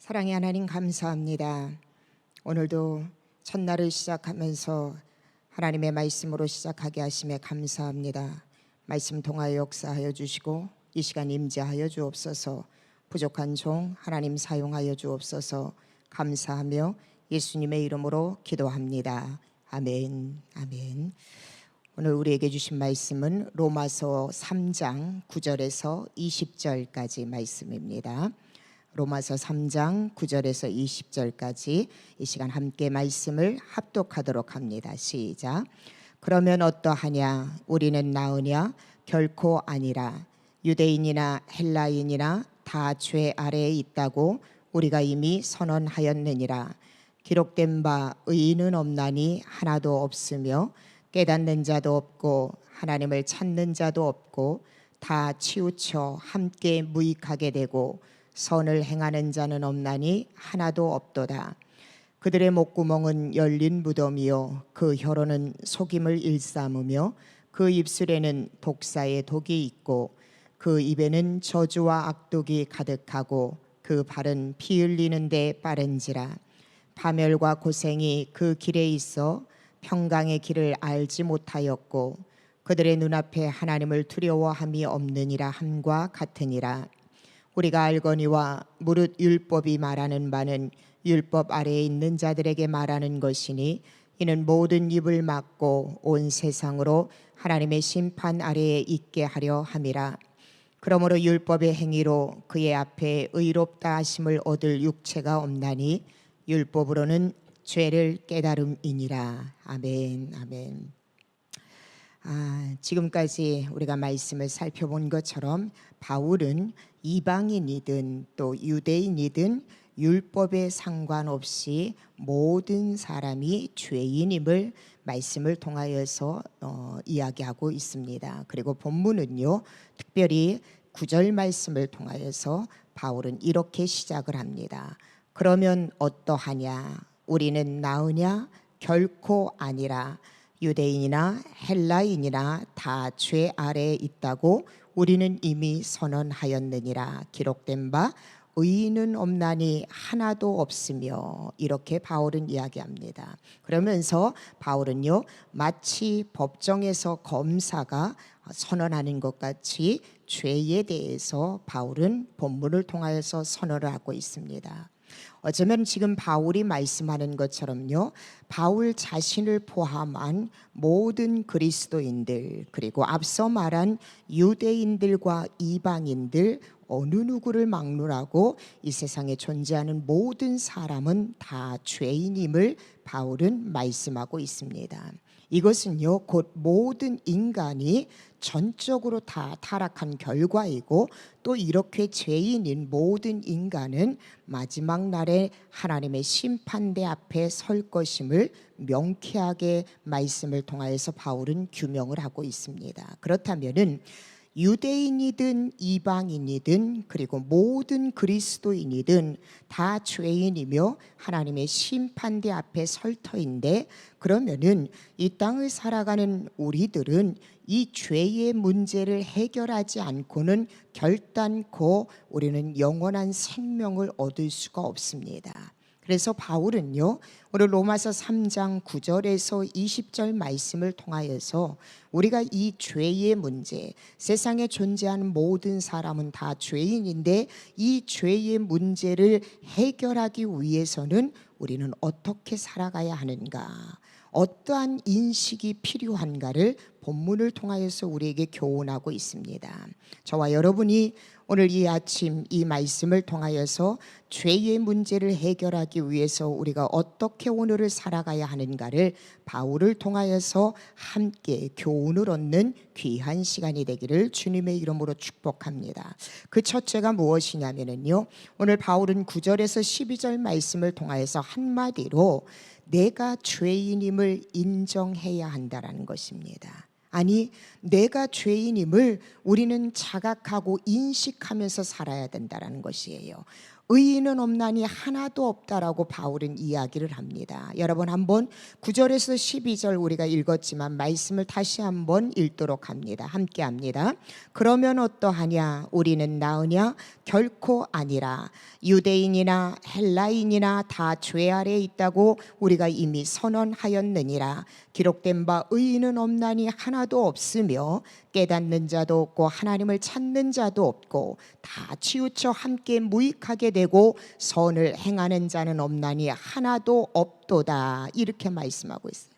사랑의 하나님 감사합니다. 오늘도 첫날을 시작하면서 하나님의 말씀으로 시작하게 하심에 감사합니다. 말씀 통하여 역사하여 주시고 이 시간 임재하여 주옵소서. 부족한 종 하나님 사용하여 주옵소서. 감사하며 예수님의 이름으로 기도합니다. 아멘. 아멘. 오늘 우리에게 주신 말씀은 로마서 3장 9절에서 20절까지 말씀입니다. 로마서 3장 9절에서 20절까지 이 시간 함께 말씀을 합독하도록 합니다. 시작. 그러면 어떠하냐? 우리는 나으냐? 결코 아니라. 유대인이나 헬라인이나 다 죄 아래에 있다고 우리가 이미 선언하였느니라. 기록된 바 의인은 없나니 하나도 없으며 깨닫는 자도 없고 하나님을 찾는 자도 없고 다 치우쳐 함께 무익하게 되고 선을 행하는 자는 없나니 하나도 없도다. 그들의 목구멍은 열린 무덤이요 그 혀로는 속임을 일삼으며 그 입술에는 독사의 독이 있고 그 입에는 저주와 악독이 가득하고 그 발은 피 흘리는 데 빠른지라. 파멸과 고생이 그 길에 있어 평강의 길을 알지 못하였고 그들의 눈앞에 하나님을 두려워함이 없느니라 함과 같으니라. 우리가 알거니와 무릇 율법이 말하는 바는 율법 아래에 있는 자들에게 말하는 것이니 이는 모든 입을 막고 온 세상으로 하나님의 심판 아래에 있게 하려 함이라. 그러므로 율법의 행위로 그의 앞에 의롭다 하심을 얻을 육체가 없나니 율법으로는 죄를 깨달음이니라. 아멘. 아멘. 지금까지 우리가 말씀을 살펴본 것처럼 바울은 이방인이든 또 유대인이든 율법에 상관없이 모든 사람이 죄인임을 말씀을 통하여서 이야기하고 있습니다. 그리고 본문은요, 특별히 9절 말씀을 통하여서 바울은 이렇게 시작을 합니다. 그러면 어떠하냐? 우리는 나으냐? 결코 아니라. 유대인이나 헬라인이나 다 죄 아래에 있다고 우리는 이미 선언하였느니라. 기록된 바 의인은 없나니 하나도 없으며. 이렇게 바울은 이야기합니다. 그러면서 바울은요, 마치 법정에서 검사가 선언하는 것 같이 죄에 대해서 바울은 본문을 통하여서 선언을 하고 있습니다. 어쩌면 지금 바울이 말씀하는 것처럼요, 바울 자신을 포함한 모든 그리스도인들, 그리고 앞서 말한 유대인들과 이방인들, 어느 누구를 막론하고 이 세상에 존재하는 모든 사람은 다 죄인임을 바울은 말씀하고 있습니다. 이것은요, 곧 모든 인간이 전적으로 다 타락한 결과이고, 또 이렇게 죄인인 모든 인간은 마지막 날에 하나님의 심판대 앞에 설 것임을 명쾌하게 말씀을 통하여서 바울은 규명을 하고 있습니다. 그렇다면은 유대인이든 이방인이든 그리고 모든 그리스도인이든 다 죄인이며 하나님의 심판대 앞에 설 터인데, 그러면은 이 땅을 살아가는 우리들은 이 죄의 문제를 해결하지 않고는 결단코 우리는 영원한 생명을 얻을 수가 없습니다. 그래서 바울은요, 오늘 로마서 3장 9절에서 20절 말씀을 통하여서 우리가 이 죄의 문제, 세상에 존재하는 모든 사람은 다 죄인인데 이 죄의 문제를 해결하기 위해서는 우리는 어떻게 살아가야 하는가, 어떠한 인식이 필요한가를 본문을 통하여서 우리에게 교훈하고 있습니다. 저와 여러분이 오늘 이 아침 이 말씀을 통하여서 죄의 문제를 해결하기 위해서 우리가 어떻게 오늘을 살아가야 하는가를 바울을 통하여서 함께 교훈을 얻는 귀한 시간이 되기를 주님의 이름으로 축복합니다. 그 첫째가 무엇이냐면요, 오늘 바울은 9절에서 12절 말씀을 통하여서 한마디로 내가 죄인임을 인정해야 한다라는 것입니다. 아니, 내가 죄인임을 우리는 자각하고 인식하면서 살아야 된다는 것이에요. 의인은 없나니 하나도 없다라고 바울은 이야기를 합니다. 여러분 한번 9절에서 12절 우리가 읽었지만 말씀을 다시 한번 읽도록 합니다. 함께 합니다. 그러면 어떠하냐? 우리는 나으냐? 결코 아니라. 유대인이나 헬라인이나 다 죄 아래에 있다고 우리가 이미 선언하였느니라. 기록된 바 의인은 없나니 하나도 없으며 깨닫는 자도 없고 하나님을 찾는 자도 없고 다 치우쳐 함께 무익하게 되고 선을 행하는 자는 없나니 하나도 없도다. 이렇게 말씀하고 있어요.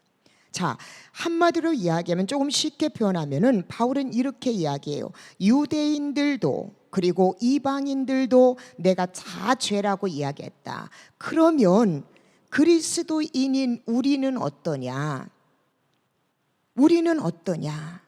자, 한마디로 이야기하면 조금 쉽게 표현하면은 바울은 이렇게 이야기해요. 유대인들도 그리고 이방인들도 내가 다 죄라고 이야기했다. 그러면 그리스도인인 우리는 어떠냐? 우리는 어떠냐?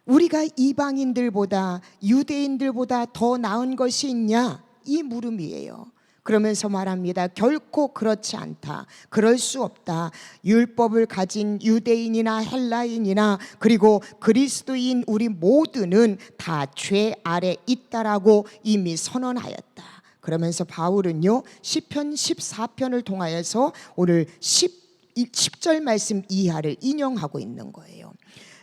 우리가 이방인들보다 유대인들보다 더 나은 것이 있냐? 이 물음이에요. 그러면서 말합니다. 결코 그렇지 않다. 그럴 수 없다. 율법을 가진 유대인이나 헬라인이나 그리고 그리스도인 우리 모두는 다 죄 아래 있다라고 이미 선언하였다. 그러면서 바울은요 시편 14편을 통하여서 오늘 10절 말씀 이하를 인용하고 있는 거예요.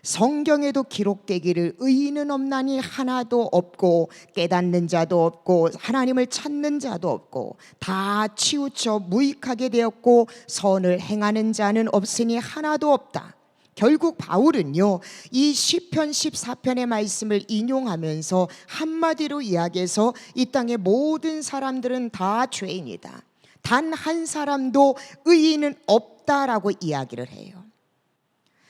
성경에도 기록되기를 의인은 없나니 하나도 없고 깨닫는 자도 없고 하나님을 찾는 자도 없고 다 치우쳐 무익하게 되었고 선을 행하는 자는 없으니 하나도 없다. 결국 바울은요 이 시편 14편의 말씀을 인용하면서 한마디로 이야기해서 이 땅의 모든 사람들은 다 죄인이다. 단 한 사람도 의인은 없다라고 이야기를 해요.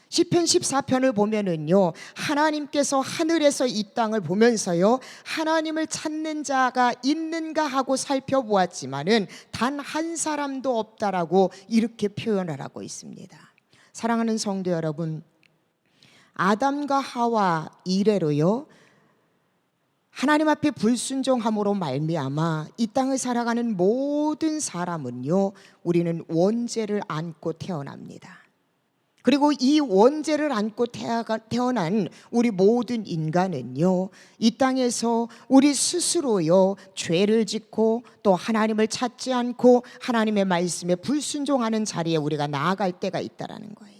시편 14편을 보면은요 하나님께서 하늘에서 이 땅을 보면서요 하나님을 찾는 자가 있는가 하고 살펴보았지만은 단 한 사람도 없다라고 이렇게 표현을 하고 있습니다. 사랑하는 성도 여러분, 아담과 하와 이래로요 하나님 앞에 불순종함으로 말미암아 이 땅을 살아가는 모든 사람은요 우리는 원죄를 안고 태어납니다. 그리고 이 원죄를 안고 태어난 우리 모든 인간은요 이 땅에서 우리 스스로요 죄를 짓고 또 하나님을 찾지 않고 하나님의 말씀에 불순종하는 자리에 우리가 나아갈 때가 있다라는 거예요.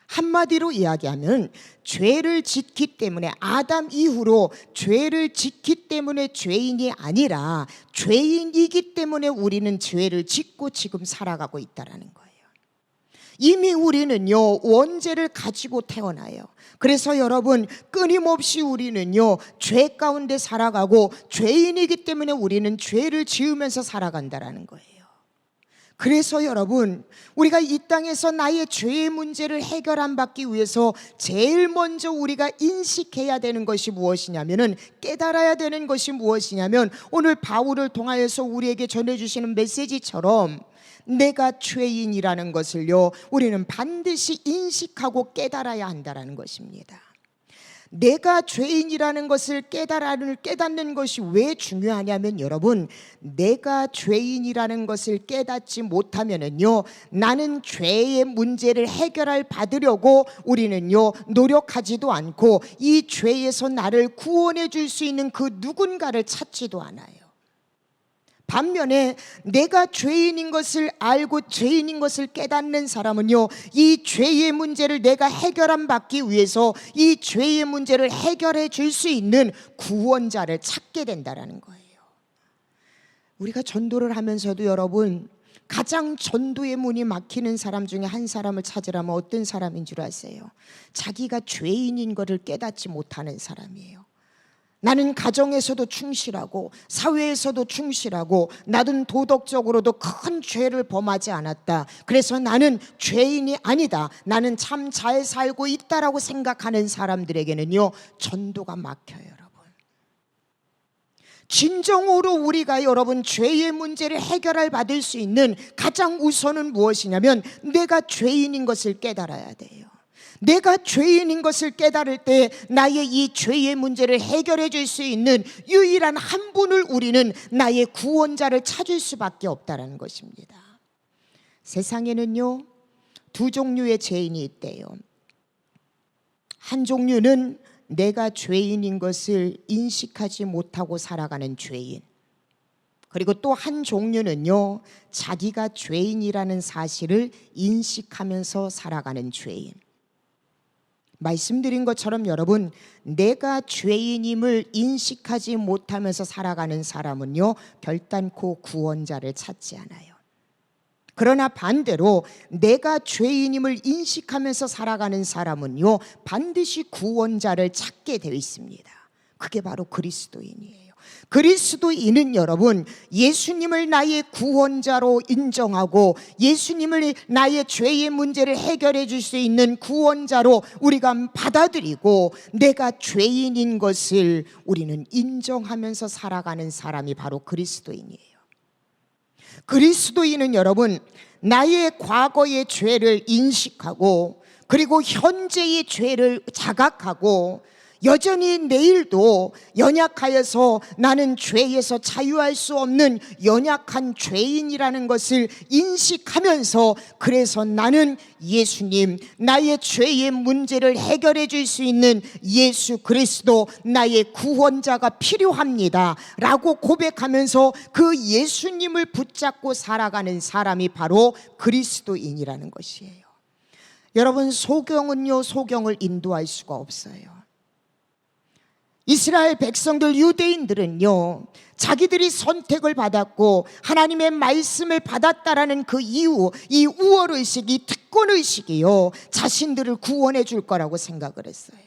한마디로 이야기하면 죄를 짓기 때문에 아담 이후로 죄를 짓기 때문에 죄인이 아니라 죄인이기 때문에 우리는 죄를 짓고 지금 살아가고 있다라는 거예요. 이미 우리는요 원죄를 가지고 태어나요. 그래서 여러분 끊임없이 우리는요 죄 가운데 살아가고 죄인이기 때문에 우리는 죄를 지으면서 살아간다라는 거예요. 그래서 여러분 우리가 이 땅에서 나의 죄의 문제를 해결안 받기 위해서 제일 먼저 우리가 인식해야 되는 것이 무엇이냐면은 깨달아야 되는 것이 무엇이냐면 오늘 바울을 통하여서 우리에게 전해주시는 메시지처럼 내가 죄인이라는 것을요 우리는 반드시 인식하고 깨달아야 한다는 것입니다. 내가 죄인이라는 것을 깨닫는 것이 왜 중요하냐면 여러분 내가 죄인이라는 것을 깨닫지 못하면은요 나는 죄의 문제를 해결할 받으려고 우리는요 노력하지도 않고 이 죄에서 나를 구원해 줄 수 있는 그 누군가를 찾지도 않아요. 반면에 내가 죄인인 것을 알고 죄인인 것을 깨닫는 사람은요 이 죄의 문제를 내가 해결함 받기 위해서 이 죄의 문제를 해결해 줄 수 있는 구원자를 찾게 된다는 거예요. 우리가 전도를 하면서도 여러분 가장 전도의 문이 막히는 사람 중에 한 사람을 찾으라면 어떤 사람인 줄 아세요? 자기가 죄인인 것을 깨닫지 못하는 사람이에요. 나는 가정에서도 충실하고 사회에서도 충실하고 나는 도덕적으로도 큰 죄를 범하지 않았다. 그래서 나는 죄인이 아니다. 나는 참 잘 살고 있다라고 생각하는 사람들에게는요 전도가 막혀요. 여러분 진정으로 우리가 여러분 죄의 문제를 해결할 받을 수 있는 가장 우선은 무엇이냐면 내가 죄인인 것을 깨달아야 돼요. 내가 죄인인 것을 깨달을 때 나의 이 죄의 문제를 해결해 줄 수 있는 유일한 한 분을 우리는 나의 구원자를 찾을 수밖에 없다는 것입니다. 세상에는요 두 종류의 죄인이 있대요. 한 종류는 내가 죄인인 것을 인식하지 못하고 살아가는 죄인, 그리고 또 한 종류는요, 자기가 죄인이라는 사실을 인식하면서 살아가는 죄인. 말씀드린 것처럼 여러분, 내가 죄인임을 인식하지 못하면서 살아가는 사람은요, 결단코 구원자를 찾지 않아요. 그러나 반대로 내가 죄인임을 인식하면서 살아가는 사람은요, 반드시 구원자를 찾게 되어 있습니다. 그게 바로 그리스도인이에요. 그리스도인은 여러분, 예수님을 나의 구원자로 인정하고 예수님을 나의 죄의 문제를 해결해 줄 수 있는 구원자로 우리가 받아들이고 내가 죄인인 것을 우리는 인정하면서 살아가는 사람이 바로 그리스도인이에요. 그리스도인은 여러분, 나의 과거의 죄를 인식하고 그리고 현재의 죄를 자각하고 여전히 내일도 연약하여서 나는 죄에서 자유할 수 없는 연약한 죄인이라는 것을 인식하면서, 그래서 나는 예수님, 나의 죄의 문제를 해결해 줄 수 있는 예수 그리스도, 나의 구원자가 필요합니다 라고 고백하면서 그 예수님을 붙잡고 살아가는 사람이 바로 그리스도인이라는 것이에요. 여러분, 소경은요, 소경을 인도할 수가 없어요. 이스라엘 백성들, 유대인들은요, 자기들이 선택을 받았고 하나님의 말씀을 받았다라는 그 이유, 이 우월의식, 이 특권의식이요, 자신들을 구원해 줄 거라고 생각을 했어요.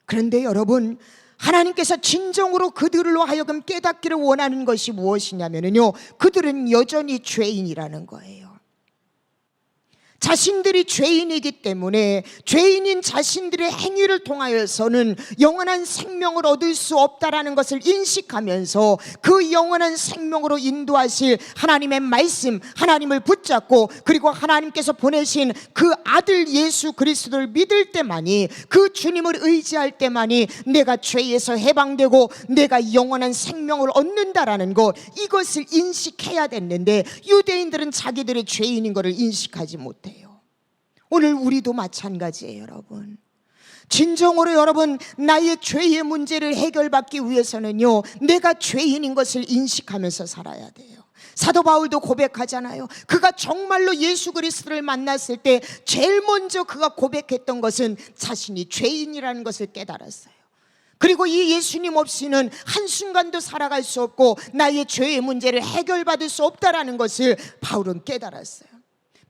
그런데 여러분, 하나님께서 진정으로 그들로 하여금 깨닫기를 원하는 것이 무엇이냐면요, 그들은 여전히 죄인이라는 거예요. 자신들이 죄인이기 때문에 죄인인 자신들의 행위를 통하여서는 영원한 생명을 얻을 수 없다라는 것을 인식하면서 그 영원한 생명으로 인도하실 하나님의 말씀, 하나님을 붙잡고 그리고 하나님께서 보내신 그 아들 예수 그리스도를 믿을 때만이, 그 주님을 의지할 때만이 내가 죄에서 해방되고 내가 영원한 생명을 얻는다라는 것, 이것을 인식해야 됐는데 유대인들은 자기들의 죄인인 것을 인식하지 못해요. 오늘 우리도 마찬가지예요, 여러분. 진정으로 여러분, 나의 죄의 문제를 해결받기 위해서는요, 내가 죄인인 것을 인식하면서 살아야 돼요. 사도 바울도 고백하잖아요. 그가 정말로 예수 그리스도를 만났을 때 제일 먼저 그가 고백했던 것은 자신이 죄인이라는 것을 깨달았어요. 그리고 이 예수님 없이는 한순간도 살아갈 수 없고 나의 죄의 문제를 해결받을 수 없다라는 것을 바울은 깨달았어요.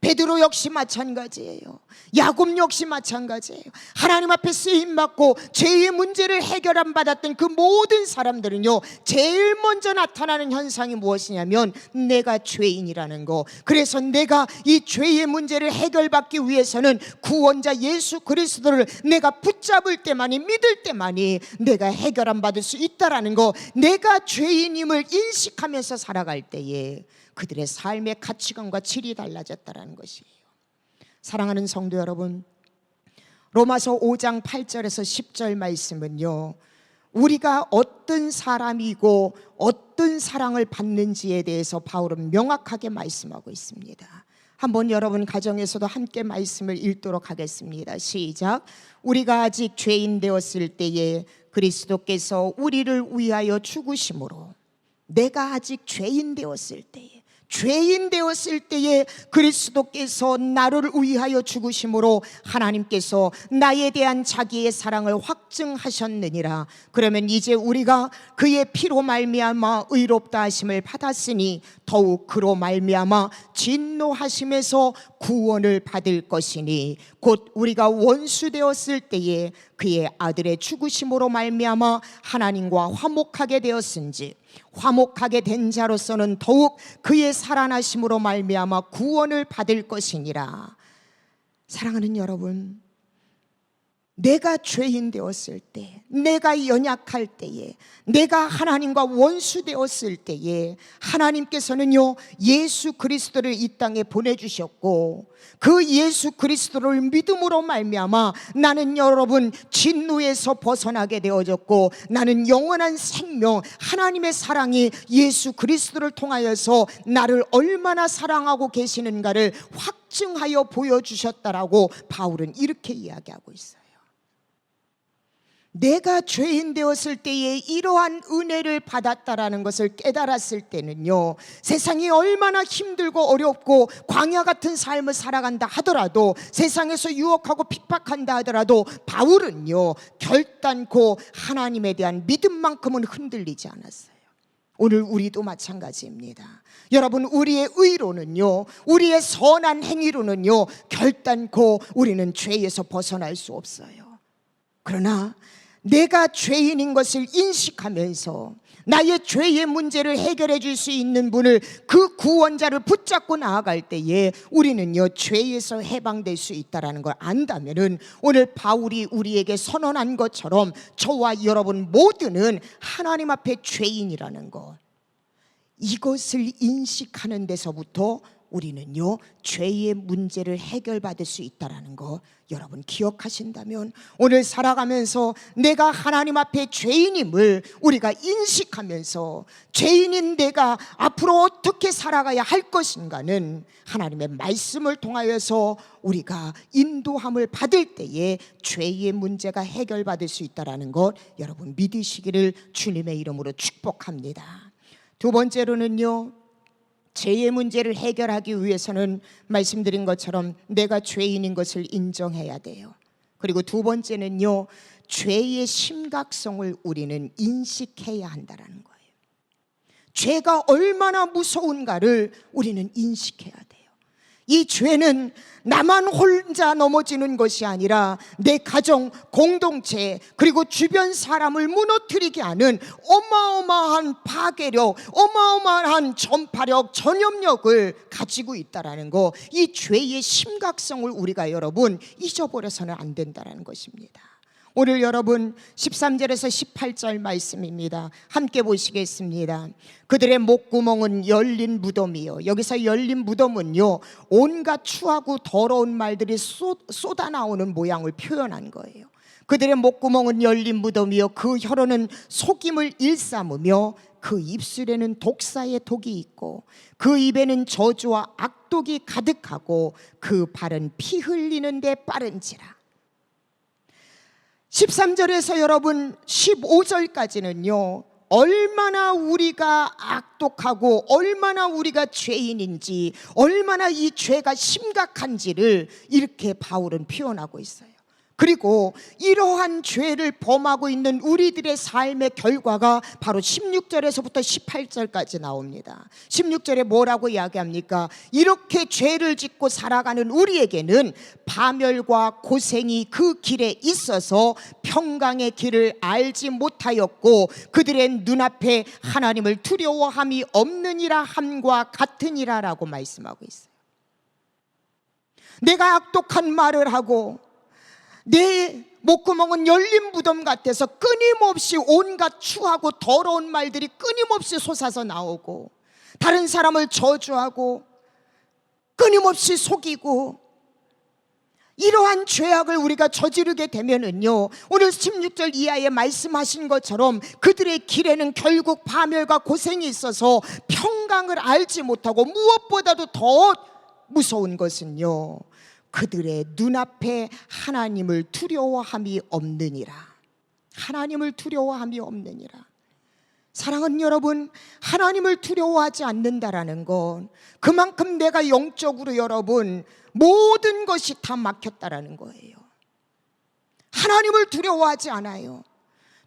베드로 역시 마찬가지예요. 야곱 역시 마찬가지예요. 하나님 앞에 쓰임받고 죄의 문제를 해결 안 받았던 그 모든 사람들은요, 제일 먼저 나타나는 현상이 무엇이냐면 내가 죄인이라는 거. 그래서 내가 이 죄의 문제를 해결받기 위해서는 구원자 예수 그리스도를 내가 붙잡을 때만이, 믿을 때만이 내가 해결 안 받을 수 있다라는 거, 내가 죄인임을 인식하면서 살아갈 때에 그들의 삶의 가치관과 질이 달라졌다는 것이에요. 사랑하는 성도 여러분, 로마서 5장 8절에서 10절 말씀은요, 우리가 어떤 사람이고 어떤 사랑을 받는지에 대해서 바울은 명확하게 말씀하고 있습니다. 한번 여러분 가정에서도 함께 말씀을 읽도록 하겠습니다. 시작. 우리가 아직 죄인 되었을 때에 그리스도께서 우리를 위하여 죽으심으로, 내가 아직 죄인 되었을 때에 그리스도께서 나를 위하여 죽으심으로 하나님께서 나에 대한 자기의 사랑을 확증하셨느니라. 그러면 이제 우리가 그의 피로 말미암아 의롭다 하심을 받았으니 더욱 그로 말미암아 진노하심에서 구원을 받을 것이니, 곧 우리가 원수 되었을 때에 그의 아들의 죽으심으로 말미암아 하나님과 화목하게 되었은지, 화목하게 된 자로서는 더욱 그의 살아나심으로 말미암아 구원을 받을 것이니라. 사랑하는 여러분, 내가 죄인 되었을 때, 내가 연약할 때에, 내가 하나님과 원수 되었을 때에 하나님께서는요, 예수 그리스도를 이 땅에 보내주셨고, 그 예수 그리스도를 믿음으로 말미암아 나는 여러분 진노에서 벗어나게 되어졌고, 나는 영원한 생명, 하나님의 사랑이 예수 그리스도를 통하여서 나를 얼마나 사랑하고 계시는가를 확증하여 보여주셨다라고 바울은 이렇게 이야기하고 있어요. 내가 죄인 되었을 때에 이러한 은혜를 받았다라는 것을 깨달았을 때는요, 세상이 얼마나 힘들고 어렵고 광야 같은 삶을 살아간다 하더라도, 세상에서 유혹하고 핍박한다 하더라도 바울은요 결단코 하나님에 대한 믿음만큼은 흔들리지 않았어요. 오늘 우리도 마찬가지입니다. 여러분, 우리의 의로는요, 우리의 선한 행위로는요 결단코 우리는 죄에서 벗어날 수 없어요. 그러나 내가 죄인인 것을 인식하면서 나의 죄의 문제를 해결해 줄 수 있는 분을, 그 구원자를 붙잡고 나아갈 때에 우리는요 죄에서 해방될 수 있다는 걸 안다면은, 오늘 바울이 우리에게 선언한 것처럼 저와 여러분 모두는 하나님 앞에 죄인이라는 것, 이것을 인식하는 데서부터 우리는요 죄의 문제를 해결받을 수 있다는 거 여러분 기억하신다면, 오늘 살아가면서 내가 하나님 앞에 죄인임을 우리가 인식하면서 죄인인 내가 앞으로 어떻게 살아가야 할 것인가는 하나님의 말씀을 통하여서 우리가 인도함을 받을 때에 죄의 문제가 해결받을 수 있다는 것 여러분 믿으시기를 주님의 이름으로 축복합니다. 두 번째로는요, 죄의 문제를 해결하기 위해서는 말씀드린 것처럼 내가 죄인인 것을 인정해야 돼요. 그리고 두 번째는요, 죄의 심각성을 우리는 인식해야 한다는 거예요. 죄가 얼마나 무서운가를 우리는 인식해야 돼요. 이 죄는 나만 혼자 넘어지는 것이 아니라 내 가정, 공동체, 그리고 주변 사람을 무너뜨리게 하는 어마어마한 파괴력, 어마어마한 전파력, 전염력을 가지고 있다는 거, 이 죄의 심각성을 우리가 여러분 잊어버려서는 안 된다는 것입니다. 오늘 여러분 13절에서 18절 말씀입니다. 함께 보시겠습니다. 그들의 목구멍은 열린 무덤이요. 여기서 열린 무덤은요 온갖 추하고 더러운 말들이 쏟아 나오는 모양을 표현한 거예요. 그들의 목구멍은 열린 무덤이요, 그 혀로는 속임을 일삼으며 그 입술에는 독사의 독이 있고 그 입에는 저주와 악독이 가득하고 그 발은 피 흘리는 데 빠른지라. 13절에서 여러분 15절까지는요 얼마나 우리가 악독하고 얼마나 우리가 죄인인지, 얼마나 이 죄가 심각한지를 이렇게 바울은 표현하고 있어요. 그리고 이러한 죄를 범하고 있는 우리들의 삶의 결과가 바로 16절에서부터 18절까지 나옵니다. 16절에 뭐라고 이야기합니까? 이렇게 죄를 짓고 살아가는 우리에게는 파멸과 고생이 그 길에 있어서 평강의 길을 알지 못하였고 그들의 눈앞에 하나님을 두려워함이 없느니라 함과 같으니라 라고 말씀하고 있어요. 내가 악독한 말을 하고 내 목구멍은 열린 무덤 같아서 끊임없이 온갖 추하고 더러운 말들이 끊임없이 솟아서 나오고, 다른 사람을 저주하고 끊임없이 속이고, 이러한 죄악을 우리가 저지르게 되면은요 오늘 16절 이하에 말씀하신 것처럼 그들의 길에는 결국 파멸과 고생이 있어서 평강을 알지 못하고, 무엇보다도 더 무서운 것은요 그들의 눈앞에 하나님을 두려워함이 없느니라. 하나님을 두려워함이 없느니라. 사랑하는 여러분, 하나님을 두려워하지 않는다라는 건 그만큼 내가 영적으로 여러분 모든 것이 다 막혔다라는 거예요. 하나님을 두려워하지 않아요.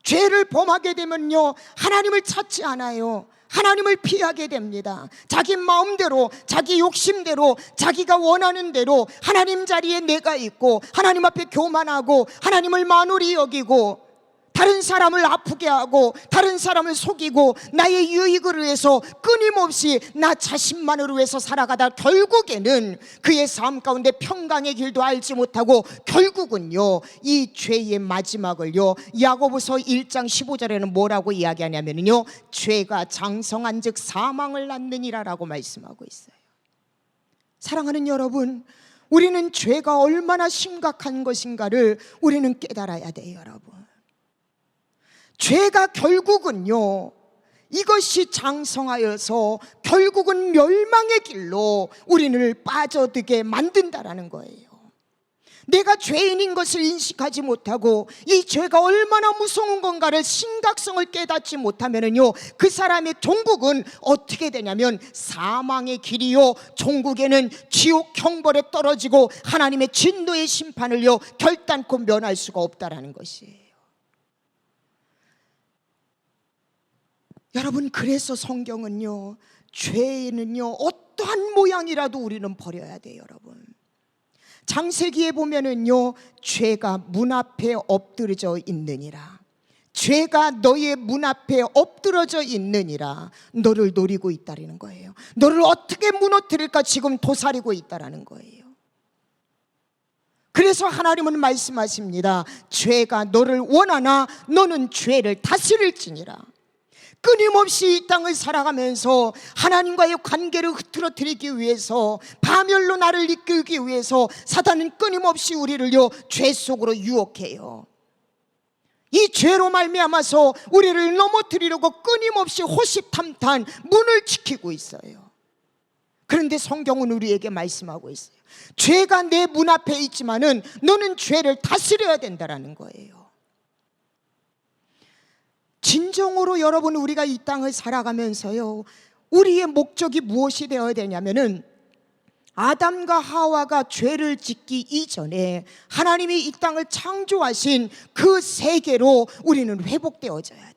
죄를 범하게 되면요 하나님을 찾지 않아요. 하나님을 피하게 됩니다. 자기 마음대로, 자기 욕심대로, 자기가 원하는 대로 하나님 자리에 내가 있고 하나님 앞에 교만하고 하나님을 만홀히 여기고 다른 사람을 아프게 하고 다른 사람을 속이고 나의 유익을 위해서 끊임없이 나 자신만을 위해서 살아가다 결국에는 그의 삶 가운데 평강의 길도 알지 못하고 결국은요 이 죄의 마지막을요 야고보서 1장 15절에는 뭐라고 이야기하냐면요 죄가 장성한 즉 사망을 낳느니라 라고 말씀하고 있어요. 사랑하는 여러분, 우리는 죄가 얼마나 심각한 것인가를 우리는 깨달아야 돼요. 여러분, 죄가 결국은요 이것이 장성하여서 결국은 멸망의 길로 우리를 빠져들게 만든다라는 거예요. 내가 죄인인 것을 인식하지 못하고 이 죄가 얼마나 무서운 건가를 심각성을 깨닫지 못하면은요, 그 사람의 종국은 어떻게 되냐면 사망의 길이요, 종국에는 지옥 형벌에 떨어지고 하나님의 진노의 심판을요 결단코 면할 수가 없다라는 것이에요. 여러분, 그래서 성경은요, 죄는요 어떠한 모양이라도 우리는 버려야 돼요. 여러분, 창세기에 보면은요, 죄가 문 앞에 엎드러져 있느니라, 죄가 너의 문 앞에 엎드러져 있느니라, 너를 노리고 있다라는 거예요. 너를 어떻게 무너뜨릴까 지금 도사리고 있다라는 거예요. 그래서 하나님은 말씀하십니다. 죄가 너를 원하나 너는 죄를 다스릴지니라. 끊임없이 이 땅을 살아가면서 하나님과의 관계를 흐트러뜨리기 위해서, 파멸로 나를 이끌기 위해서 사단은 끊임없이 우리를요 죄 속으로 유혹해요. 이 죄로 말미암아서 우리를 넘어뜨리려고 끊임없이 호시탐탐 문을 지키고 있어요. 그런데 성경은 우리에게 말씀하고 있어요. 죄가 내 문 앞에 있지만은 너는 죄를 다스려야 된다라는 거예요. 진정으로 여러분, 우리가 이 땅을 살아가면서요, 우리의 목적이 무엇이 되어야 되냐면은 아담과 하와가 죄를 짓기 이전에 하나님이 이 땅을 창조하신 그 세계로 우리는 회복되어져야 돼요.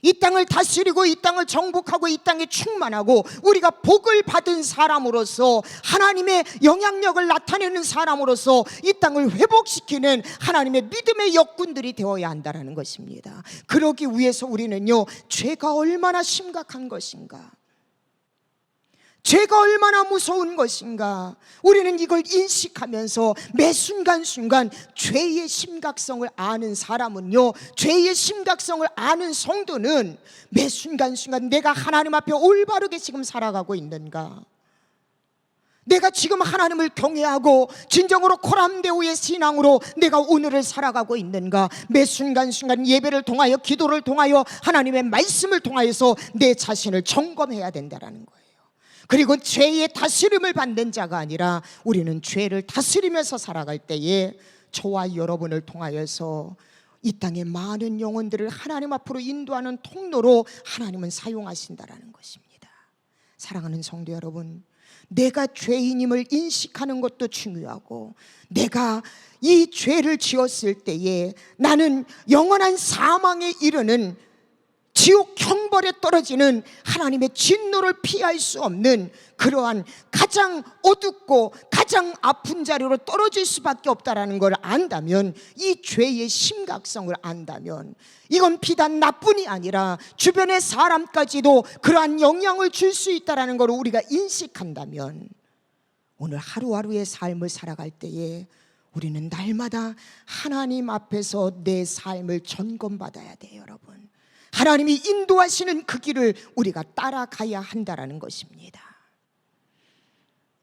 이 땅을 다스리고 이 땅을 정복하고 이 땅에 충만하고 우리가 복을 받은 사람으로서, 하나님의 영향력을 나타내는 사람으로서 이 땅을 회복시키는 하나님의 믿음의 역군들이 되어야 한다는 것입니다. 그러기 위해서 우리는요, 죄가 얼마나 심각한 것인가, 죄가 얼마나 무서운 것인가, 우리는 이걸 인식하면서 매 순간순간 죄의 심각성을 아는 사람은요, 죄의 심각성을 아는 성도는 매 순간순간 내가 하나님 앞에 올바르게 지금 살아가고 있는가, 내가 지금 하나님을 경외하고 진정으로 코람데오의 신앙으로 내가 오늘을 살아가고 있는가, 매 순간순간 예배를 통하여, 기도를 통하여, 하나님의 말씀을 통하여서 내 자신을 점검해야 된다는 거예요. 그리고 죄의 다스림을 받는 자가 아니라 우리는 죄를 다스리면서 살아갈 때에 저와 여러분을 통하여서 이 땅의 많은 영혼들을 하나님 앞으로 인도하는 통로로 하나님은 사용하신다라는 것입니다. 사랑하는 성도 여러분, 내가 죄인임을 인식하는 것도 중요하고, 내가 이 죄를 지었을 때에 나는 영원한 사망에 이르는 지옥 형벌에 떨어지는 하나님의 진노를 피할 수 없는 그러한 가장 어둡고 가장 아픈 자리로 떨어질 수밖에 없다는 걸 안다면, 이 죄의 심각성을 안다면, 이건 비단 나뿐이 아니라 주변의 사람까지도 그러한 영향을 줄 수 있다는 걸 우리가 인식한다면, 오늘 하루하루의 삶을 살아갈 때에 우리는 날마다 하나님 앞에서 내 삶을 점검받아야 돼요. 여러분, 하나님이 인도하시는 그 길을 우리가 따라가야 한다는 것입니다.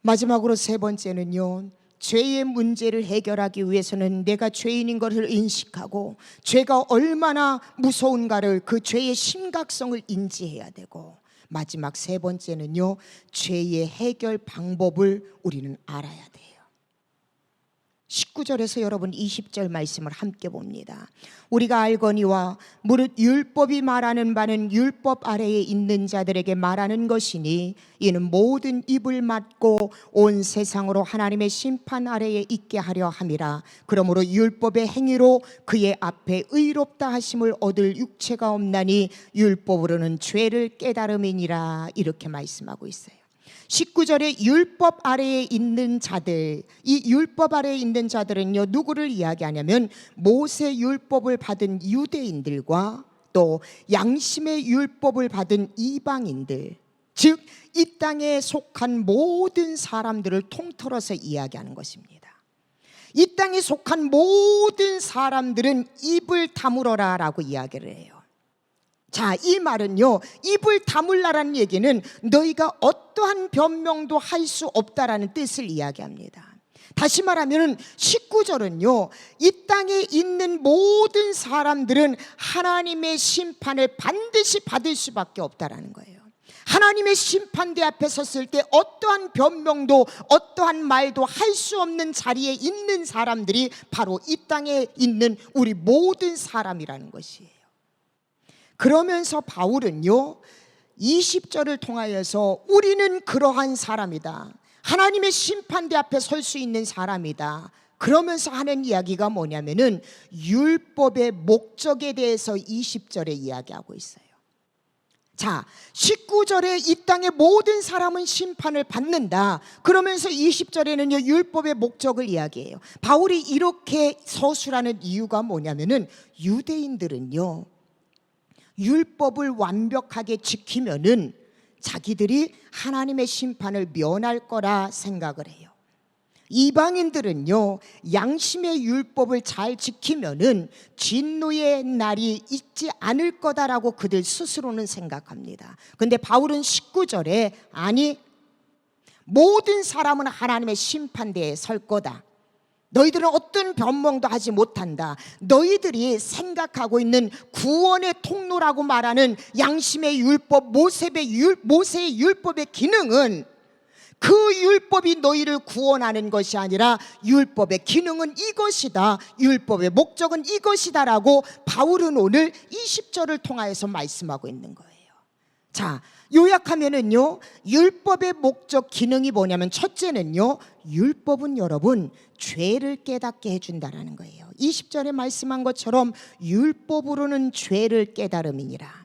마지막으로 세 번째는요, 죄의 문제를 해결하기 위해서는 내가 죄인인 것을 인식하고 죄가 얼마나 무서운가를, 그 죄의 심각성을 인지해야 되고, 마지막 세 번째는요, 죄의 해결 방법을 우리는 알아야 돼요. 19절에서 여러분 20절 말씀을 함께 봅니다. 우리가 알거니와 무릇 율법이 말하는 바는 율법 아래에 있는 자들에게 말하는 것이니, 이는 모든 입을 막고 온 세상으로 하나님의 심판 아래에 있게 하려 함이라. 그러므로 율법의 행위로 그의 앞에 의롭다 하심을 얻을 육체가 없나니 율법으로는 죄를 깨달음이니라. 이렇게 말씀하고 있어요. 19절에 율법 아래에 있는 자들, 이 율법 아래에 있는 자들은요, 누구를 이야기하냐면 모세 율법을 받은 유대인들과 또 양심의 율법을 받은 이방인들, 즉 이 땅에 속한 모든 사람들을 통틀어서 이야기하는 것입니다. 이 땅에 속한 모든 사람들은 입을 다물어라 라고 이야기를 해요. 자, 이 말은요, 입을 다물라라는 얘기는 너희가 어떠한 변명도 할 수 없다라는 뜻을 이야기합니다. 다시 말하면 19절은요, 이 땅에 있는 모든 사람들은 하나님의 심판을 반드시 받을 수밖에 없다라는 거예요. 하나님의 심판대 앞에 섰을 때 어떠한 변명도 어떠한 말도 할 수 없는 자리에 있는 사람들이 바로 이 땅에 있는 우리 모든 사람이라는 것이에요. 그러면서 바울은요 20절을 통하여서 우리는 그러한 사람이다, 하나님의 심판대 앞에 설 수 있는 사람이다, 그러면서 하는 이야기가 뭐냐면은 율법의 목적에 대해서 20절에 이야기하고 있어요. 자, 19절에 이 땅의 모든 사람은 심판을 받는다. 그러면서 20절에는요 율법의 목적을 이야기해요. 바울이 이렇게 서술하는 이유가 뭐냐면은 유대인들은요 율법을 완벽하게 지키면은 자기들이 하나님의 심판을 면할 거라 생각을 해요. 이방인들은요 양심의 율법을 잘 지키면은 진노의 날이 있지 않을 거다라고 그들 스스로는 생각합니다. 근데 바울은 19절에 아니, 모든 사람은 하나님의 심판대에 설 거다, 너희들은 어떤 변명도 하지 못한다, 너희들이 생각하고 있는 구원의 통로라고 말하는 양심의 율법, 모세의 율법의 기능은 그 율법이 너희를 구원하는 것이 아니라 율법의 기능은 이것이다, 율법의 목적은 이것이다 라고 바울은 오늘 20절을 통하여서 말씀하고 있는 거예요. 자, 요약하면은요 율법의 목적 기능이 뭐냐면 첫째는요 율법은 여러분 죄를 깨닫게 해준다라는 거예요. 20절에 말씀한 것처럼 율법으로는 죄를 깨달음이니라.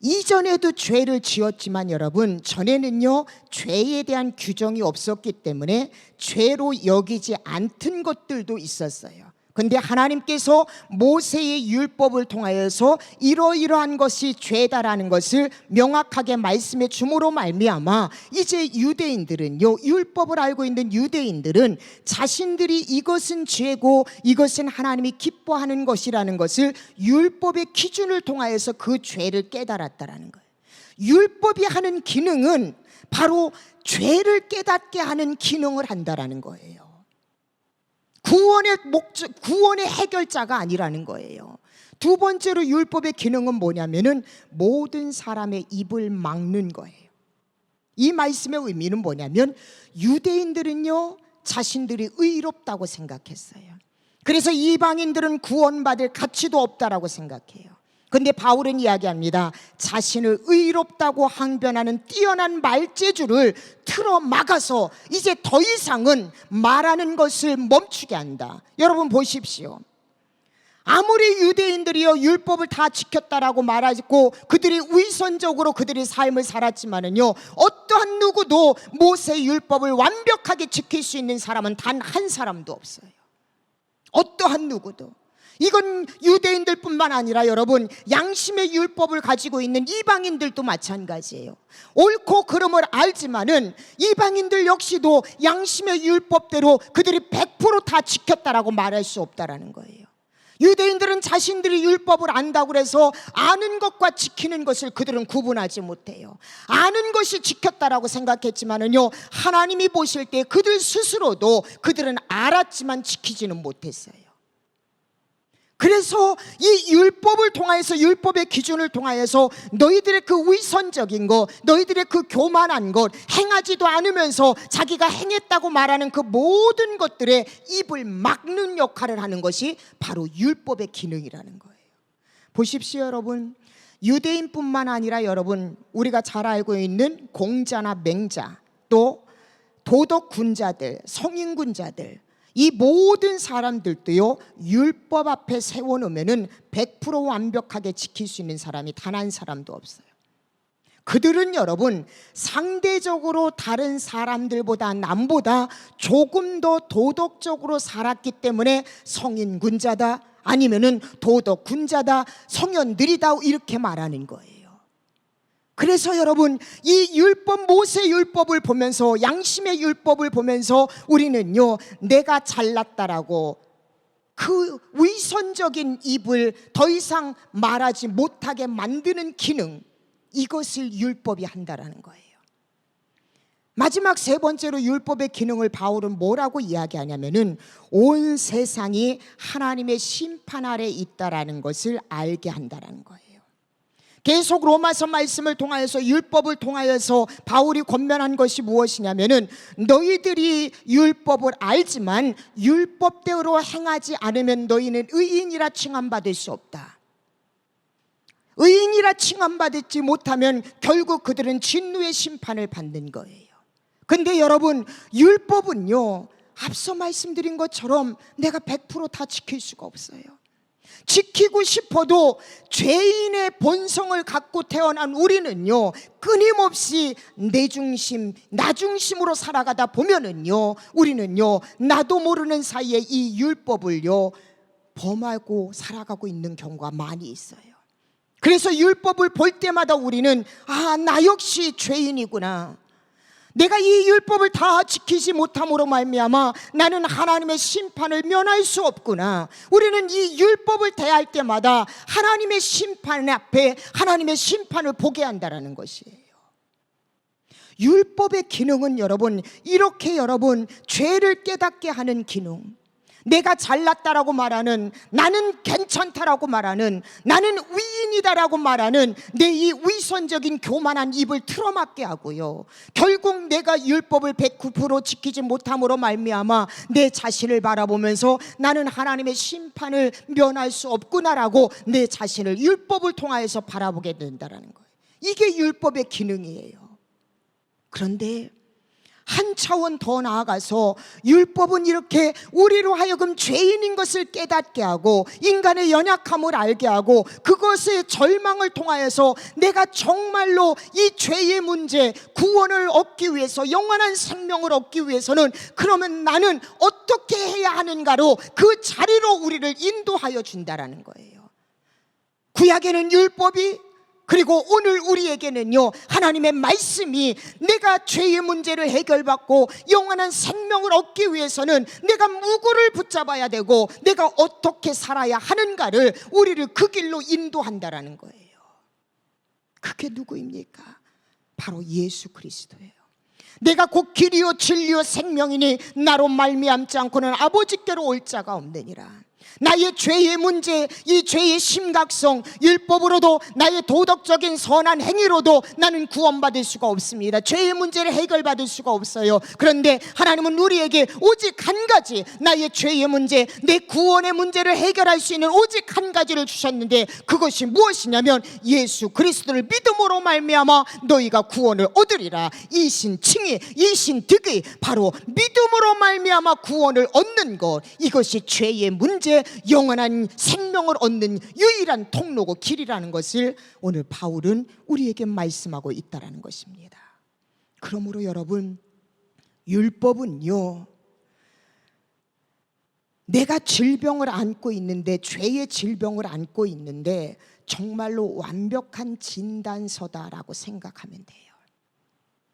이전에도 죄를 지었지만 여러분 전에는요 죄에 대한 규정이 없었기 때문에 죄로 여기지 않던 것들도 있었어요. 근데 하나님께서 모세의 율법을 통하여서 이러이러한 것이 죄다라는 것을 명확하게 말씀해 줌으로 말미암아 이제 유대인들은요 율법을 알고 있는 유대인들은 자신들이 이것은 죄고 이것은 하나님이 기뻐하는 것이라는 것을 율법의 기준을 통하여서 그 죄를 깨달았다라는 거예요. 율법이 하는 기능은 바로 죄를 깨닫게 하는 기능을 한다라는 거예요. 구원의 목적, 구원의 해결자가 아니라는 거예요. 두 번째로 율법의 기능은 뭐냐면은 모든 사람의 입을 막는 거예요. 이 말씀의 의미는 뭐냐면 유대인들은요 자신들이 의롭다고 생각했어요. 그래서 이방인들은 구원받을 가치도 없다라고 생각해요. 근데 바울은 이야기합니다. 자신을 의롭다고 항변하는 뛰어난 말재주를 틀어 막아서 이제 더 이상은 말하는 것을 멈추게 한다. 여러분 보십시오. 아무리 유대인들이요 율법을 다 지켰다라고 말하고 그들이 위선적으로 그들의 삶을 살았지만은요 어떠한 누구도 모세의 율법을 완벽하게 지킬 수 있는 사람은 단 한 사람도 없어요. 어떠한 누구도. 이건 유대인들뿐만 아니라 여러분 양심의 율법을 가지고 있는 이방인들도 마찬가지예요. 옳고 그름을 알지만은 이방인들 역시도 양심의 율법대로 그들이 100% 다 지켰다라고 말할 수 없다라는 거예요. 유대인들은 자신들이 율법을 안다고 해서 아는 것과 지키는 것을 그들은 구분하지 못해요. 아는 것이 지켰다라고 생각했지만은요 하나님이 보실 때 그들 스스로도 그들은 알았지만 지키지는 못했어요. 그래서 이 율법을 통하여서 율법의 기준을 통하여서 너희들의 그 위선적인 것, 너희들의 그 교만한 것, 행하지도 않으면서 자기가 행했다고 말하는 그 모든 것들의 입을 막는 역할을 하는 것이 바로 율법의 기능이라는 거예요. 보십시오 여러분, 유대인뿐만 아니라 여러분 우리가 잘 알고 있는 공자나 맹자, 또 도덕군자들, 성인군자들, 이 모든 사람들도요 율법 앞에 세워놓으면 100% 완벽하게 지킬 수 있는 사람이 단 한 사람도 없어요. 그들은 여러분 상대적으로 다른 사람들보다 남보다 조금 더 도덕적으로 살았기 때문에 성인군자다, 아니면은 도덕군자다, 성현들이다 이렇게 말하는 거예요. 그래서 여러분 이 율법, 모세 율법을 보면서, 양심의 율법을 보면서 우리는요 내가 잘났다라고 그 위선적인 입을 더 이상 말하지 못하게 만드는 기능, 이것을 율법이 한다라는 거예요. 마지막 세 번째로 율법의 기능을 바울은 뭐라고 이야기하냐면은 온 세상이 하나님의 심판 아래 있다라는 것을 알게 한다라는 거예요. 계속 로마서 말씀을 통하여서 율법을 통하여서 바울이 권면한 것이 무엇이냐면은 너희들이 율법을 알지만 율법대로 행하지 않으면 너희는 의인이라 칭함받을 수 없다. 의인이라 칭함받지 못하면 결국 그들은 진노의 심판을 받는 거예요. 근데 여러분, 율법은요, 앞서 말씀드린 것처럼 내가 100% 다 지킬 수가 없어요. 지키고 싶어도 죄인의 본성을 갖고 태어난 우리는요, 끊임없이 내 중심, 나 중심으로 살아가다 보면은요, 우리는요, 나도 모르는 사이에 이 율법을요, 범하고 살아가고 있는 경우가 많이 있어요. 그래서 율법을 볼 때마다 우리는 나 역시 죄인이구나. 내가 이 율법을 다 지키지 못함으로 말미암아 나는 하나님의 심판을 면할 수 없구나. 우리는 이 율법을 대할 때마다 하나님의 심판 앞에 하나님의 심판을 보게 한다는 것이에요. 율법의 기능은 여러분, 이렇게 여러분 죄를 깨닫게 하는 기능, 내가 잘났다라고 말하는, 나는 괜찮다라고 말하는, 나는 위인이다라고 말하는 내 이 위선적인 교만한 입을 틀어막게 하고요, 결국 내가 율법을 100% 지키지 못함으로 말미암아 내 자신을 바라보면서 나는 하나님의 심판을 면할 수 없구나라고 내 자신을 율법을 통하여서 바라보게 된다는 거예요. 이게 율법의 기능이에요. 그런데 한 차원 더 나아가서 율법은 이렇게 우리로 하여금 죄인인 것을 깨닫게 하고 인간의 연약함을 알게 하고 그것의 절망을 통하여서 내가 정말로 이 죄의 문제, 구원을 얻기 위해서, 영원한 생명을 얻기 위해서는 그러면 나는 어떻게 해야 하는가로 그 자리로 우리를 인도하여 준다라는 거예요. 구약에는 율법이, 그리고 오늘 우리에게는요, 하나님의 말씀이 내가 죄의 문제를 해결받고 영원한 생명을 얻기 위해서는 내가 무엇을 붙잡아야 되고 내가 어떻게 살아야 하는가를 우리를 그 길로 인도한다라는 거예요. 그게 누구입니까? 바로 예수 그리스도예요. 내가 곧 길이요 진리요 생명이니 나로 말미암지 않고는 아버지께로 올 자가 없느니라. 나의 죄의 문제, 이 죄의 심각성, 율법으로도 나의 도덕적인 선한 행위로도 나는 구원받을 수가 없습니다. 죄의 문제를 해결받을 수가 없어요. 그런데 하나님은 우리에게 오직 한 가지, 나의 죄의 문제, 내 구원의 문제를 해결할 수 있는 오직 한 가지를 주셨는데 그것이 무엇이냐면 예수 그리스도를 믿음으로 말미암아 너희가 구원을 얻으리라. 이신칭의, 이신득의, 바로 믿음으로 말미암아 구원을 얻는 것, 이것이 죄의 문제, 영원한 생명을 얻는 유일한 통로고 길이라는 것을 오늘 바울은 우리에게 말씀하고 있다는 것입니다. 그러므로 여러분, 율법은요, 내가 질병을 안고 있는데, 죄의 질병을 안고 있는데 정말로 완벽한 진단서다라고 생각하면 돼요.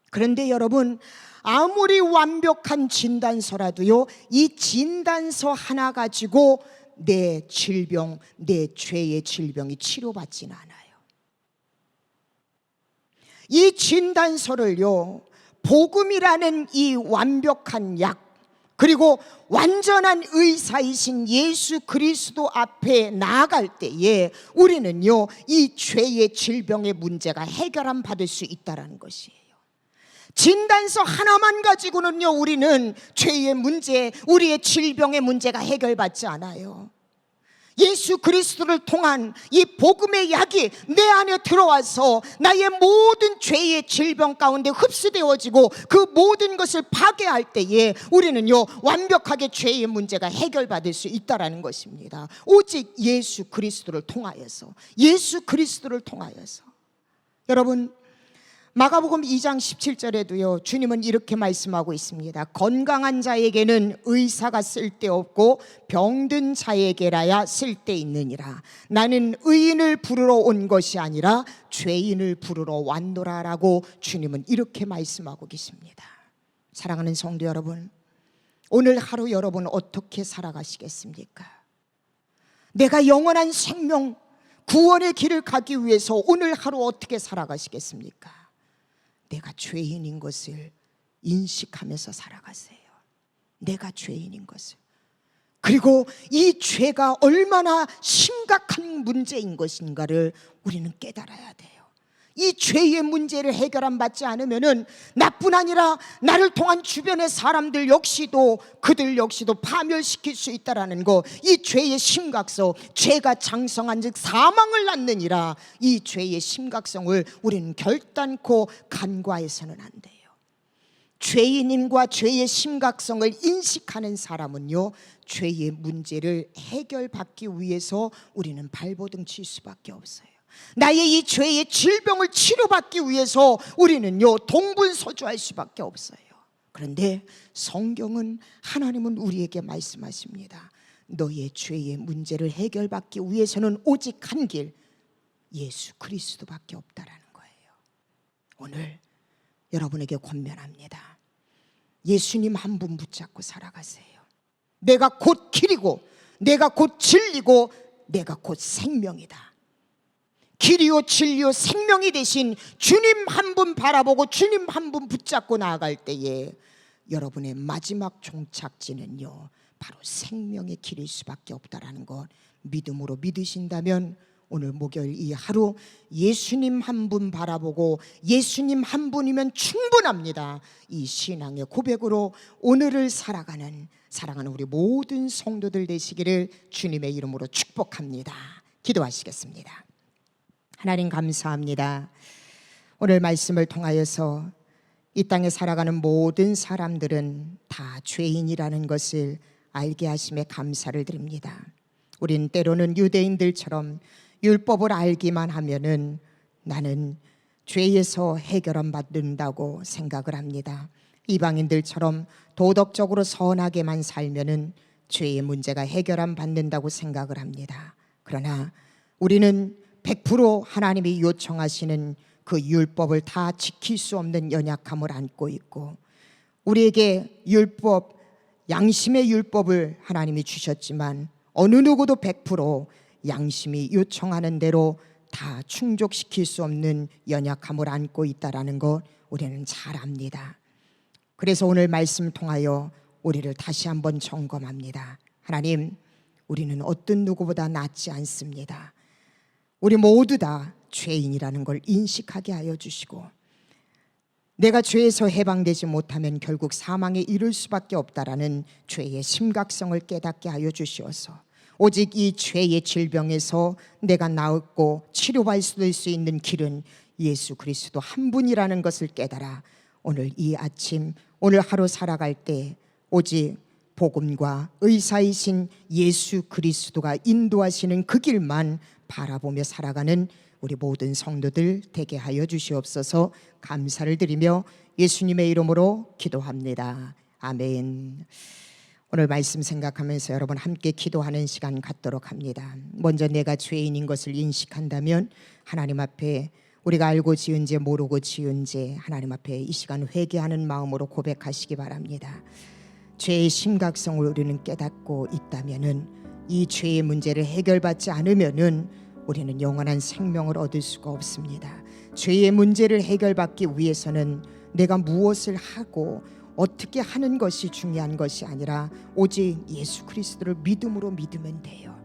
그런데 여러분, 아무리 완벽한 진단서라도요, 이 진단서 하나 가지고 내 질병, 내 죄의 질병이 치료받지는 않아요. 이 진단서를요, 복음이라는 이 완벽한 약, 그리고 완전한 의사이신 예수 그리스도 앞에 나아갈 때에 우리는요, 이 죄의 질병의 문제가 해결함 받을 수 있다는 것이에요. 진단서 하나만 가지고는요, 우리는 죄의 문제, 우리의 질병의 문제가 해결받지 않아요. 예수 그리스도를 통한 이 복음의 약이 내 안에 들어와서 나의 모든 죄의 질병 가운데 흡수되어지고 그 모든 것을 파괴할 때에 우리는요, 완벽하게 죄의 문제가 해결받을 수 있다는 것입니다. 오직 예수 그리스도를 통하여서, 예수 그리스도를 통하여서. 여러분, 마가복음 2장 17절에도요, 주님은 이렇게 말씀하고 있습니다. 건강한 자에게는 의사가 쓸데없고 병든 자에게라야 쓸데있느니라. 나는 의인을 부르러 온 것이 아니라 죄인을 부르러 왔노라라고 주님은 이렇게 말씀하고 계십니다. 사랑하는 성도 여러분, 오늘 하루 여러분 어떻게 살아가시겠습니까? 내가 영원한 생명, 구원의 길을 가기 위해서 오늘 하루 어떻게 살아가시겠습니까? 내가 죄인인 것을 인식하면서 살아가세요. 내가 죄인인 것을. 그리고 이 죄가 얼마나 심각한 문제인 것인가를 우리는 깨달아야 돼요. 이 죄의 문제를 해결 받지 않으면은 나뿐 아니라 나를 통한 주변의 사람들 역시도, 그들 역시도 파멸시킬 수 있다라는 거, 이 죄의 심각성, 죄가 장성한 즉 사망을 낳느니라, 이 죄의 심각성을 우리는 결단코 간과해서는 안 돼요. 죄인임과 죄의 심각성을 인식하는 사람은요, 죄의 문제를 해결받기 위해서 우리는 발버둥 칠 수밖에 없어요. 나의 이 죄의 질병을 치료받기 위해서 우리는요, 동분서주할 수밖에 없어요. 그런데 성경은, 하나님은 우리에게 말씀하십니다. 너의 죄의 문제를 해결받기 위해서는 오직 한 길, 예수 그리스도밖에 없다라는 거예요. 오늘 여러분에게 권면합니다. 예수님 한 분 붙잡고 살아가세요. 내가 곧 길이고, 내가 곧 진리고, 내가 곧 생명이다. 길이요 진리요 생명이 되신 주님 한 분 바라보고 주님 한 분 붙잡고 나아갈 때에 여러분의 마지막 종착지는요, 바로 생명의 길일 수밖에 없다라는 것 믿음으로 믿으신다면 오늘 목요일 이 하루 예수님 한 분 바라보고 예수님 한 분이면 충분합니다. 이 신앙의 고백으로 오늘을 살아가는 사랑하는 우리 모든 성도들 되시기를 주님의 이름으로 축복합니다. 기도하시겠습니다. 하나님 감사합니다. 오늘 말씀을 통하여서 이 땅에 살아가는 모든 사람들은 다 죄인이라는 것을 알게 하심에 감사를 드립니다. 우린 때로는 유대인들처럼 율법을 알기만 하면은 나는 죄에서 해결함 받는다고 생각을 합니다. 이방인들처럼 도덕적으로 선하게만 살면은 죄의 문제가 해결함 받는다고 생각을 합니다. 그러나 우리는 100% 하나님이 요청하시는 그 율법을 다 지킬 수 없는 연약함을 안고 있고, 우리에게 율법, 양심의 율법을 하나님이 주셨지만 어느 누구도 100% 양심이 요청하는 대로 다 충족시킬 수 없는 연약함을 안고 있다라는 것 우리는 잘 압니다. 그래서 오늘 말씀 통하여 우리를 다시 한번 점검합니다. 하나님, 우리는 어떤 누구보다 낫지 않습니다. 우리 모두 다 죄인이라는 걸 인식하게 하여 주시고, 내가 죄에서 해방되지 못하면 결국 사망에 이를 수밖에 없다라는 죄의 심각성을 깨닫게 하여 주시어서 오직 이 죄의 질병에서 내가 나았고 치료받을 수 있는 길은 예수 그리스도 한 분이라는 것을 깨달아 오늘 이 아침, 오늘 하루 살아갈 때 오직 복음과 의사이신 예수 그리스도가 인도하시는 그 길만 바라보며 살아가는 우리 모든 성도들 되게 하여 주시옵소서. 감사를 드리며 예수님의 이름으로 기도합니다. 아멘. 오늘 말씀 생각하면서 여러분 함께 기도하는 시간 갖도록 합니다. 먼저 내가 죄인인 것을 인식한다면 하나님 앞에, 우리가 알고 지은 죄 모르고 지은 죄 하나님 앞에 이 시간 회개하는 마음으로 고백하시기 바랍니다. 죄의 심각성을 우리는 깨닫고 있다면은, 이 죄의 문제를 해결받지 않으면은 우리는 영원한 생명을 얻을 수가 없습니다. 죄의 문제를 해결받기 위해서는 내가 무엇을 하고 어떻게 하는 것이 중요한 것이 아니라 오직 예수 그리스도를 믿음으로 믿으면 돼요.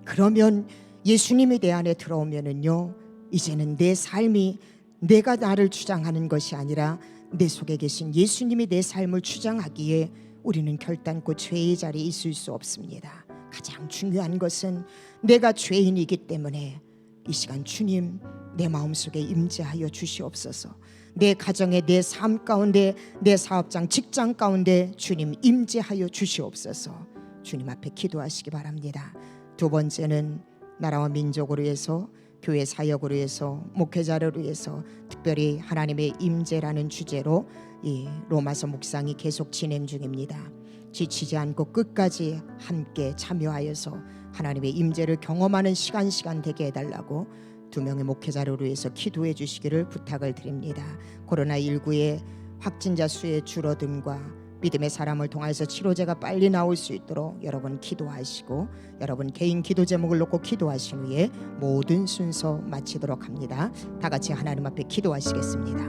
그러면 예수님이 내 안에 들어오면은요, 이제는 내 삶이 내가 나를 주장하는 것이 아니라 내 속에 계신 예수님이 내 삶을 주장하기에 우리는 결단코 죄의 자리에 있을 수 없습니다. 가장 중요한 것은 내가 죄인이기 때문에 이 시간 주님 내 마음속에 임재하여 주시옵소서. 내 가정에, 내 삶 가운데, 내 사업장, 직장 가운데 주님 임재하여 주시옵소서. 주님 앞에 기도하시기 바랍니다. 두 번째는 나라와 민족으로 해서, 교회 사역으로 해서, 목회자를 위해서 특별히 하나님의 임재라는 주제로 이 로마서 묵상이 계속 진행 중입니다. 지치지 않고 끝까지 함께 참여하여서 하나님의 임재를 경험하는 시간 되게 해달라고 두 명의 목회자를 위해서 기도해 주시기를 부탁을 드립니다. 코로나19의 확진자 수의 줄어듦과 믿음의 사람을 통해서 치료제가 빨리 나올 수 있도록 여러분 기도하시고 여러분 개인 기도 제목을 놓고 기도하신 후에 모든 순서 마치도록 합니다. 다 같이 하나님 앞에 기도하시겠습니다.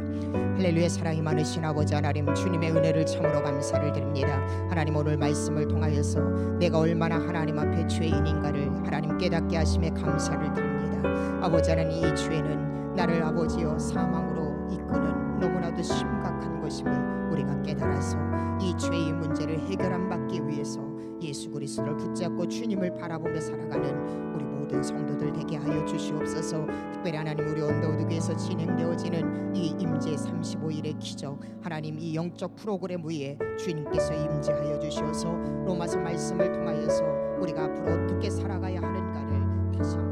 할렐루야. 사랑이 많으신 아버지 하나님, 주님의 은혜를 참으로 감사를 드립니다. 하나님, 오늘 말씀을 통하여서 내가 얼마나 하나님 앞에 죄인인가를 하나님 깨닫게 하심에 감사를 드립니다. 아버지 하나님, 이 죄는 나를 아버지여 사망으로 이끄는 너무나도 심각한 것임을 우리가 깨달아서 이 죄의 문제를 해결함 받기 위해서 예수 그리스도를 붙잡고 주님을 바라보며 살아가는 우리 모든 성도들 되게 하여 주시옵소서. 특별히 하나님, 우리 언더우드교에서 진행되어지는 이 임재 35일의 기적, 하나님 이 영적 프로그램 위에 주님께서 임재하여 주시어서 로마서 말씀을 통하여서 우리가 앞으로 어떻게 살아가야 하는가를 다시 한번